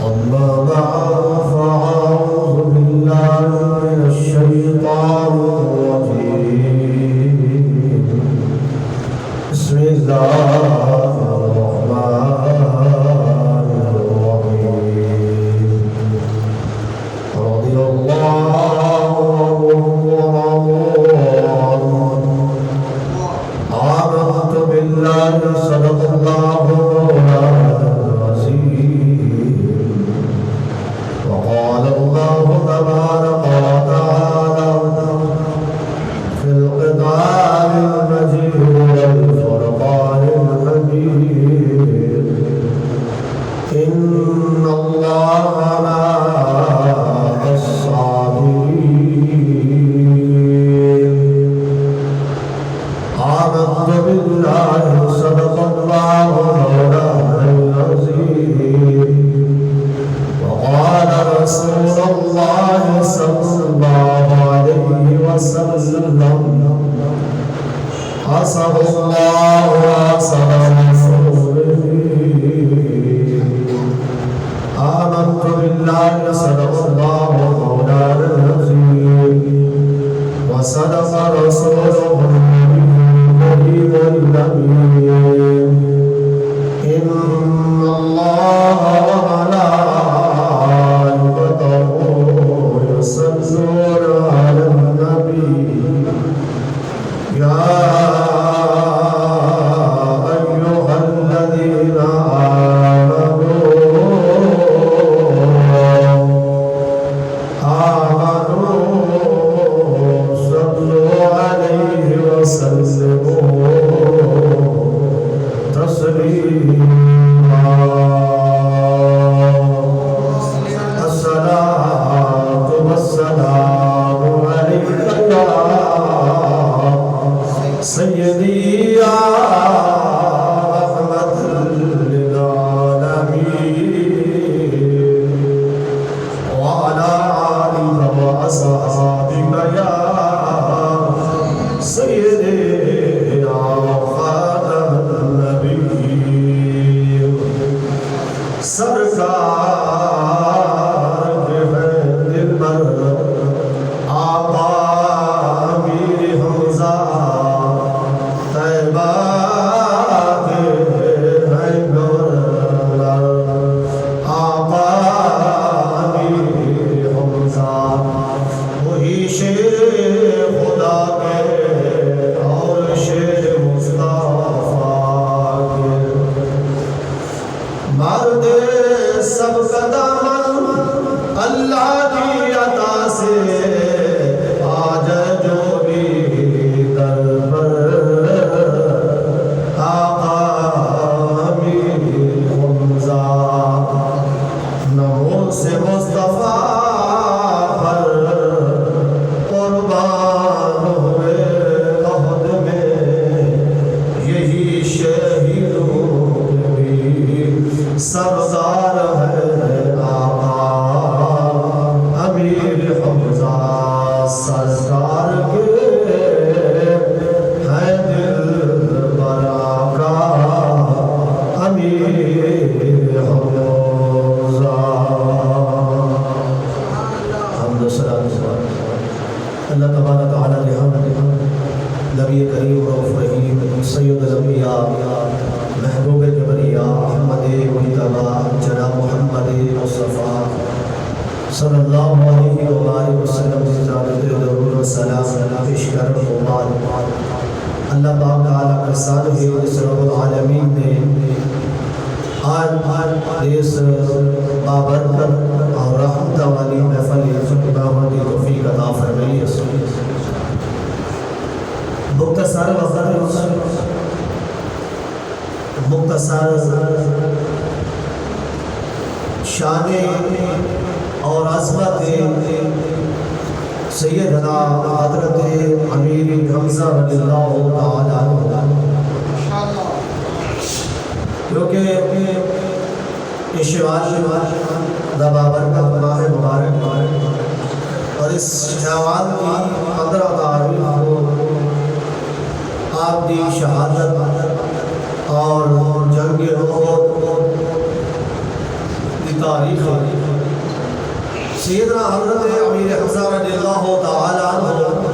أما بعد فأعوذ بالله من الشيطان الرجيم بسم الله الرحمن الرحيم رضي الله آمنت بالله صدق الله وقال الله تبارك وتعالى في القرآن المجيد والفرقان الحميد إن الله مع الصابرين آمنت بالله صدق الله مولانا العظيم وقال رسول الله صلى الله عليه وسلم حسب الله وحسب رسوله آمنت بالله صدق الله مولانا العظيم وصدق رسوله النبي الأمين إن الله وملائكته يصلون على النبي يا أيها الذين آمنوا صلوا عليه وسلموا تسليما الصلاة والسلام عليك يا سيدي يا رحمة للعالمين وعلى آلك وأصحابك يا سيدي يا خاتم النبيين سرکار کے ہیں دل بر آقا امیر حمزہ طیبہ کے ہیں گورنر آقا امیر حمزہ وہی شیر خدا کے اور شیر مصطفیٰ کے مرد سب قدم اللہ کی عطا سے آج جو بھی در پر آقا امیر حمزہ نمو سے مصطفیٰ پر قربان ہوئے عہد میں یہی شہیدوں بھی سردار ہے آقا امیر حمزہ سرکار کے ہے دل بر آقا امیر حمزہ حمد و صلاۃ اللہ تبارک تعالی نبی کریم رؤوف رحیم سید الانبیاء محبوب کبریا محمد مجتبی جناب محمد مصطفیٰ صلی اللہ علیہ وآلہ وسلم کی جانب درود و سلام پیش کرنے کے بعد اللہ پاک تعالیٰ کا ساتھ ہی اس رب العالمین نے آج اس بابرکت اور رحمت والی محفل خطبہ کی توفیق عطا فرمائی ہے مختصر شان اور عظمت سیدنا حضرت امیر حمزہ رضی اللہ تعالی عنہ کیونکہ یہ شوال دا بابرکت ماہ مبارک اور اس شوال کی 15 تاریخ کو آپ کی شہادت اور جنگ احد تاریخ سیدنا حضرت امیر حمزہ رضی اللہ تعالی عنہ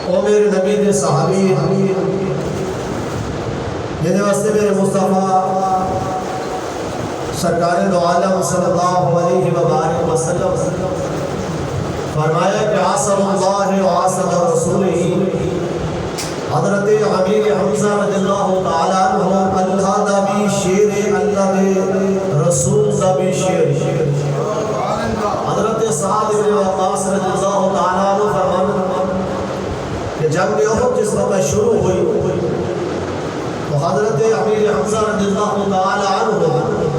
او میرے نبی دے صحابی جنہیں واسطے میرے مصطفیٰ سرکار دو عالم صلی اللہ علیہ وآلہ وسلم فرمایا کہ عاصم اللہ و عاصم رسولہ حضرت امیر حمزہ رضی اللہ تعالیٰ عنہ اللہ دا بھی شیر اللہ دے رسول دا بھی شیر حضرت سعد بن وقاص رضی اللہ تعالیٰ عنہ فرمانا کہ جنگ احد جس وقت شروع ہوئی تو حضرت امیر حمزہ رضی اللہ تعالیٰ عنہ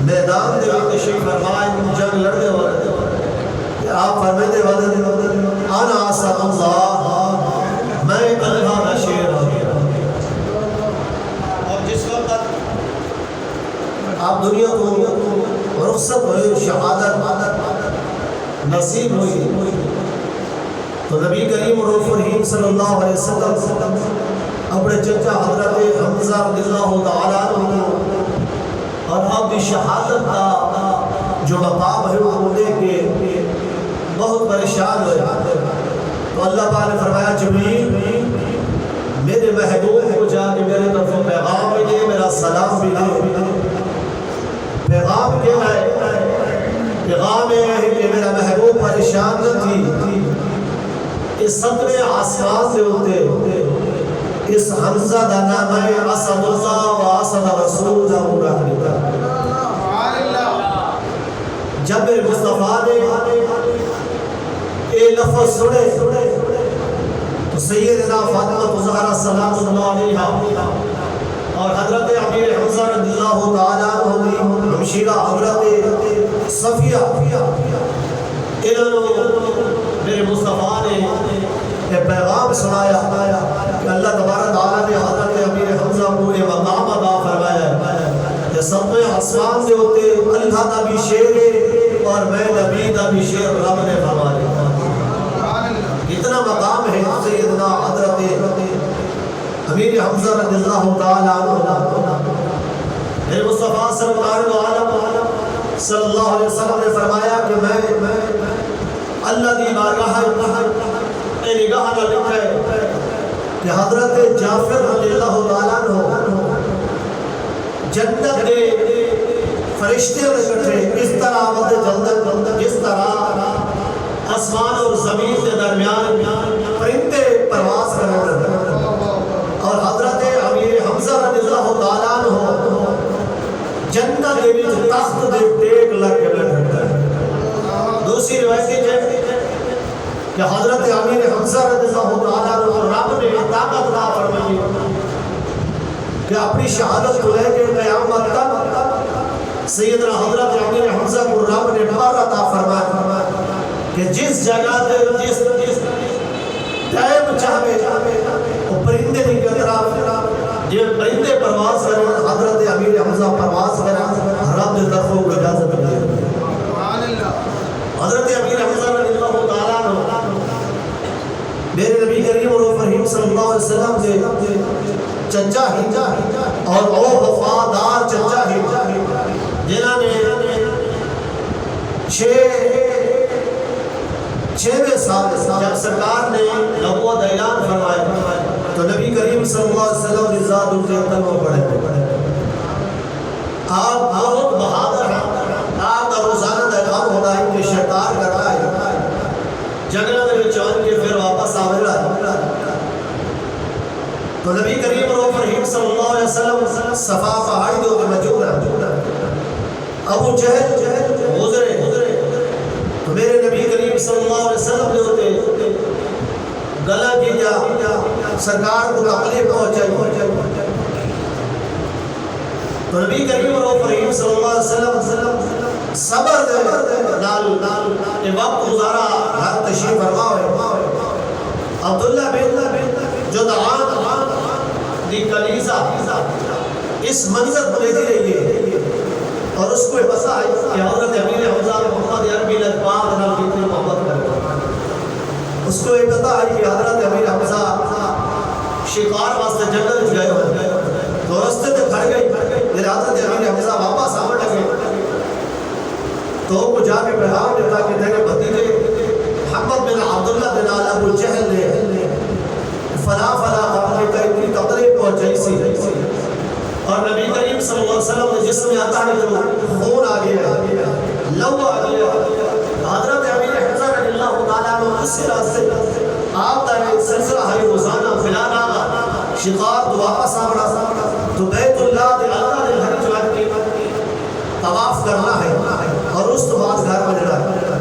میدان دے وقت تشریف فرمائے جنگ لڑنے والے آپ فرمائے والے انا عاصم اللہ میں اللہ کا شیر ہوں اور جس وقت آپ دنیا کو رخصت ہوئے شہادت نصیب ہوئی تو نبی کریم رؤوف رحیم صلی اللہ علیہ وسلم اپنے چچا حضرت حمزہ رضی اللہ تعالیٰ عنہ اور آپ کی شہادت کا جو مقام ہے وہ دے کے بہت پریشان ہوئے تو اللہ پاک نے فرمایا جبریل میرے محبوب کو جا کے میرے طرف پیغام بھی دے میرا سلام بھی دے پیغام کیا ہے پیغام یہ ہے کہ میرا محبوب پریشان نہ تھی اس سترے آسمان سے ہوتے اس حمزہ دا نام ہے اسد اللہ و اسد رسول دا مرحبا جب میرے مصطفیٰ نے اے لفظ سنے تو سیدنا فاطمہ زہرا سلام اللہ علیہا اور حضرت امیر حمزہ رضی اللہ تعالیٰ عنہ کی ہمشیرہ حضرت صفیہ انہوں میرے مصطفیٰ نے یہ پیغام سنایا کہ اللہ تبارک تعالیٰ نے حضرت امیر حمزہ کو یہ مقام عطا فرمایا ہے کہ سب آسمان سے ہوتے اللہ دا بھی شیر ہے اور میں نبی دا بھی شیر رب نے فرمایا اتنا مقام ہے سیدنا حضرت امیر حمزہ رضی اللہ تعالیٰ عنہ میرے مصطفیٰ سرکار دو عالم صلی اللہ علیہ وسلم نے فرمایا کہ میں اللہ دی بارگاہ اے نگاہ نہ لکھا ہے کہ حضرت جعفر رضی اللہ تعالیٰ عنہ جنت کے فرشتے اکٹھے اس طرح آمد جلدت جس طرح آسمان اور زمین کے درمیان پرندے پرواز کر رہے ہیں اور حضرت امیر حمزہ رضی اللہ تعالیٰ عنہ جنت کے بیچ تخت دے ٹیک لگ کے بیٹھتا ہے دوسری روایت ہے کہ حضرت امیر حمزہ رضی اللہ تعالیٰ عنہ رب نے طاقت عطا فرمائی کہ اپنی شہادت کو لے کے قیامت تک سیدنا حضرت امیر حمزہ کو رب نے بار عطا فرمایا کہ جس جگہ دے جس ٹائم چاہے وہ پرندے کی اطراف یہ پرندے پرواز کریں حضرت امیر حمزہ پرواز کریں رب نے طرفوں کو اجازت دے حضرت امیر حمزہ رضی اللہ تعالیٰ عنہ میرے نبی کریم رؤوف رحیم صلی اللہ علیہ وسلم سے چچا ہی اور او وفادار چچا ہی جنہوں نے چھویں سال جب سرکار نے نبوت اعلان فرمایا تو نبی کریم صلی اللہ علیہ وسلم کی ذات ان کے قدموں پڑے آپ بہت بہادر ہیں آپ کا روزانہ پیغام ہوتا ہے کہ شکار کر رہا ہے جنگل میں چان کے پھر واپس آ رہا ہے تو نبی کریم رؤوف رحیم صلی اللہ علیہ وسلم صفا پہاڑی دو کے موجود ہے ابو جہل گزرے تو میرے نبی کریم صلی اللہ علیہ وسلم نے ہوتے گلا کیا سرکار کو تکلیف پہنچائی تو نبی کریم رؤوف رحیم صلی اللہ علیہ وسلم صبر دے نال وقت گزارا گھر تشریف فرما ہوئے عبداللہ بن جدعان دی کلیزہ اس منظر کو دیکھ رہی ہے اور اس کو پتا ہے کہ حضرت امیر حمزہ محمد عربی لجپاک نال کتنی محبت کرتے اس کو یہ پتا ہے کہ حضرت امیر حمزہ شکار واسطے جنگل گئے ہوئے تو رستے تے کھڑ گئی پھر حضرت امیر حمزہ واپس جا کے پیغام دیتا کہ تیرے بھتیجے محمد بن عبداللہ بن ابو جہل نے فلاں فلاں کام کے اتنی تقریب پہنچائی سی اور نبی کریم صلی اللہ علیہ وسلم نے جسم میں عطا نے خون آ گیا لو آ گیا. حضرت امیر حمزہ رضی اللہ تعالیٰ عنہ اسی راستے آپ کا سلسلہ ہے روزانہ فلانا شکار تو واپس آنا تو بیت اللہ دے اللہ دے گھر جو ہے طواف کرنا ہے اور اس تو بعد گھر میں جڑا ہے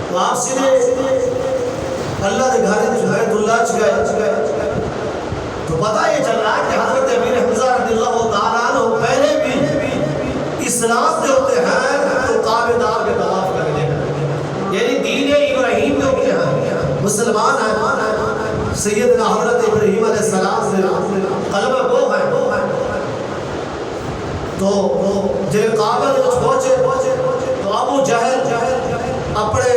تو آپ سیدھے اللہ دے گھر جو بیت اللہ چگئے تو پتہ یہ چل رہا ہے کہ حضرت امیر حمزہ رضی اللہ تعالیٰ عنہ پہلے بھی اسلام کے ہوتے ہیں تو کعبہ دار کے طواف کرنے ہیں یعنی دین ابراہیم کے ہوتے ہیں مسلمان ہیں سیدنا حضرت ابراہیم علیہ السلام سے قلب وہ ہے تو جب کعبہ میں پہنچے تو ابو جہل اپنے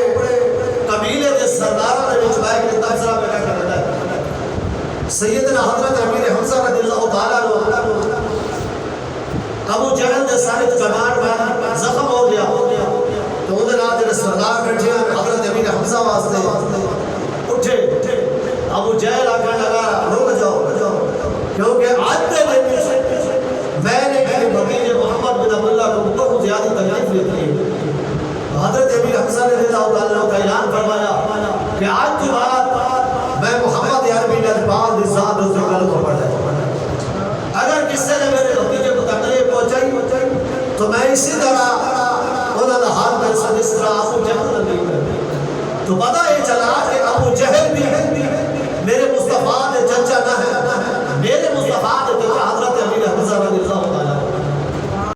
قبیلے کے سرداروں نے بیٹھ کے تبصرہ پہ کر رہا ہے. سیدنا حضرت امیر حمزہ رضی اللہ تعالیٰ عنہ ابو جہل کے سارے کمانڈ میں زخم ہو گیا تو ادھر آتے سردار بیٹھے حضرت امیر حمزہ واسطے اٹھے. ابو جہل آ کر لگا رک جاؤ کیونکہ آج کے دن میں نے میرے بھتیجے محمد بن عبداللہ کو بہت زیادہ تکلیف دیتی ہے. حضرت امیر حمزہ نے رضی اللہ تعالیٰ کا اعلان فرمایا کہ آج کے بعد میں محمد عربی نجبان کی ذات اس سے کلمہ پڑھ جائے اگر کسی نے میرے بھتیجے کو تکلیف پہنچائی تو میں اسی طرح انہوں نے حال کر سکتا اس طرح ابو جہل نہیں کرتی. تو پتہ یہ چلا کہ ابو جہل بھی میرے مصطفیٰ نے چچا نہ ہے میرے مصطفیٰ نے چچا